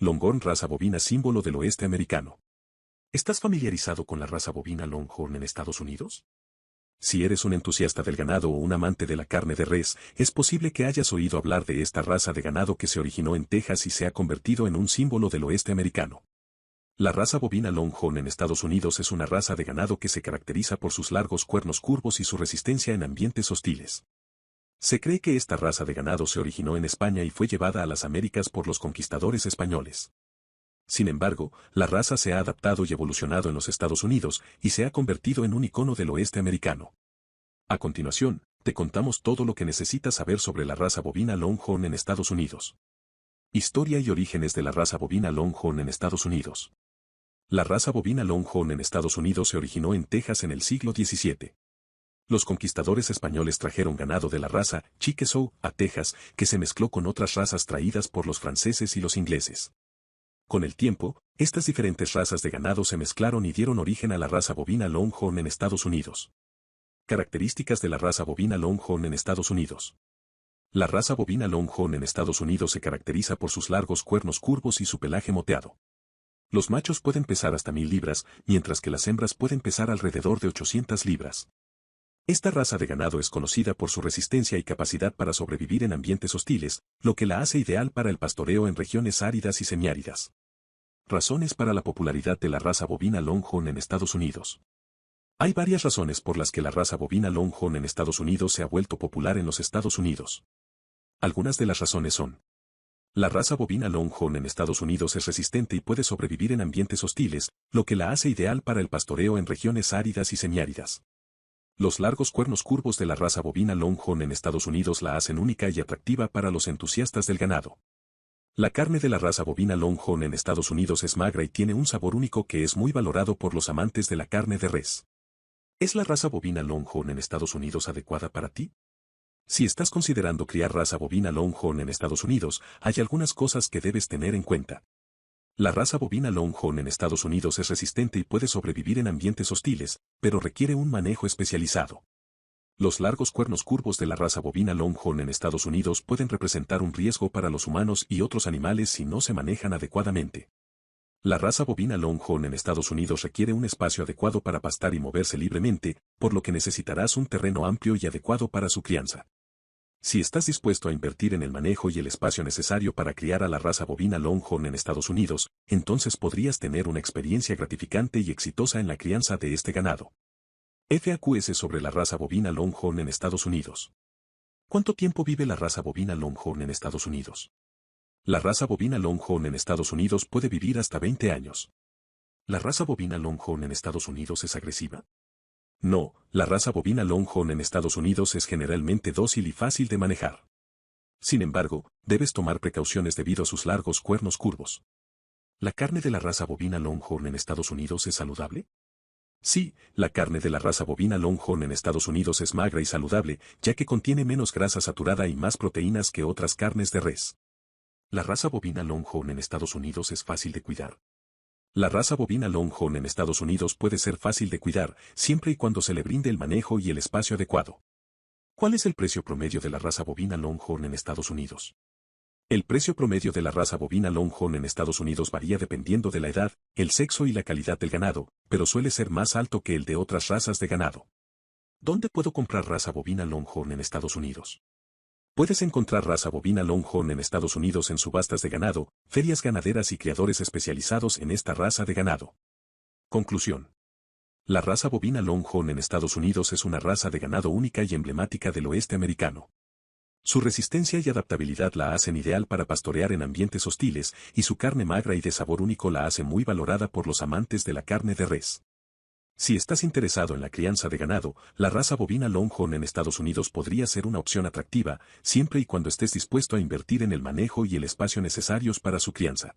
Longhorn, raza bovina símbolo del oeste americano. ¿Estás familiarizado con la raza bovina Longhorn en Estados Unidos? Si eres un entusiasta del ganado o un amante de la carne de res, es posible que hayas oído hablar de esta raza de ganado que se originó en Texas y se ha convertido en un símbolo del oeste americano. La raza bovina Longhorn en Estados Unidos es una raza de ganado que se caracteriza por sus largos cuernos curvos y su resistencia en ambientes hostiles. Se cree que esta raza de ganado se originó en España y fue llevada a las Américas por los conquistadores españoles. Sin embargo, la raza se ha adaptado y evolucionado en los Estados Unidos y se ha convertido en un icono del oeste americano. A continuación, te contamos todo lo que necesitas saber sobre la raza bovina Longhorn en Estados Unidos. Historia y orígenes de la raza bovina Longhorn en Estados Unidos. La raza bovina Longhorn en Estados Unidos se originó en Texas en el siglo XVII. Los conquistadores españoles trajeron ganado de la raza Chickasaw a Texas, que se mezcló con otras razas traídas por los franceses y los ingleses. Con el tiempo, estas diferentes razas de ganado se mezclaron y dieron origen a la raza bovina Longhorn en Estados Unidos. Características de la raza bovina Longhorn en Estados Unidos. La raza bovina Longhorn en Estados Unidos se caracteriza por sus largos cuernos curvos y su pelaje moteado. Los machos pueden pesar hasta 1000 libras, mientras que las hembras pueden pesar alrededor de 800 libras. Esta raza de ganado es conocida por su resistencia y capacidad para sobrevivir en ambientes hostiles, lo que la hace ideal para el pastoreo en regiones áridas y semiáridas. Razones para la popularidad de la raza bovina Longhorn en Estados Unidos. Hay varias razones por las que la raza bovina Longhorn en Estados Unidos se ha vuelto popular en los Estados Unidos. Algunas de las razones son: la raza bovina Longhorn en Estados Unidos es resistente y puede sobrevivir en ambientes hostiles, lo que la hace ideal para el pastoreo en regiones áridas y semiáridas. Los largos cuernos curvos de la raza bovina Longhorn en Estados Unidos la hacen única y atractiva para los entusiastas del ganado. La carne de la raza bovina Longhorn en Estados Unidos es magra y tiene un sabor único que es muy valorado por los amantes de la carne de res. ¿Es la raza bovina Longhorn en Estados Unidos adecuada para ti? Si estás considerando criar raza bovina Longhorn en Estados Unidos, hay algunas cosas que debes tener en cuenta. La raza bovina Longhorn en Estados Unidos es resistente y puede sobrevivir en ambientes hostiles, pero requiere un manejo especializado. Los largos cuernos curvos de la raza bovina Longhorn en Estados Unidos pueden representar un riesgo para los humanos y otros animales si no se manejan adecuadamente. La raza bovina Longhorn en Estados Unidos requiere un espacio adecuado para pastar y moverse libremente, por lo que necesitarás un terreno amplio y adecuado para su crianza. Si estás dispuesto a invertir en el manejo y el espacio necesario para criar a la raza bovina Longhorn en Estados Unidos, entonces podrías tener una experiencia gratificante y exitosa en la crianza de este ganado. FAQs sobre la raza bovina Longhorn en Estados Unidos. ¿Cuánto tiempo vive la raza bovina Longhorn en Estados Unidos? La raza bovina Longhorn en Estados Unidos puede vivir hasta 20 años. ¿La raza bovina Longhorn en Estados Unidos es agresiva? No, la raza bovina Longhorn en Estados Unidos es generalmente dócil y fácil de manejar. Sin embargo, debes tomar precauciones debido a sus largos cuernos curvos. ¿La carne de la raza bovina Longhorn en Estados Unidos es saludable? Sí, la carne de la raza bovina Longhorn en Estados Unidos es magra y saludable, ya que contiene menos grasa saturada y más proteínas que otras carnes de res. ¿La raza bovina Longhorn en Estados Unidos es fácil de cuidar? La raza bovina Longhorn en Estados Unidos puede ser fácil de cuidar, siempre y cuando se le brinde el manejo y el espacio adecuado. ¿Cuál es el precio promedio de la raza bovina Longhorn en Estados Unidos? El precio promedio de la raza bovina Longhorn en Estados Unidos varía dependiendo de la edad, el sexo y la calidad del ganado, pero suele ser más alto que el de otras razas de ganado. ¿Dónde puedo comprar raza bovina Longhorn en Estados Unidos? Puedes encontrar raza bovina Longhorn en Estados Unidos en subastas de ganado, ferias ganaderas y criadores especializados en esta raza de ganado. Conclusión. La raza bovina Longhorn en Estados Unidos es una raza de ganado única y emblemática del oeste americano. Su resistencia y adaptabilidad la hacen ideal para pastorear en ambientes hostiles, y su carne magra y de sabor único la hace muy valorada por los amantes de la carne de res. Si estás interesado en la crianza de ganado, la raza bovina Longhorn en Estados Unidos podría ser una opción atractiva, siempre y cuando estés dispuesto a invertir en el manejo y el espacio necesarios para su crianza.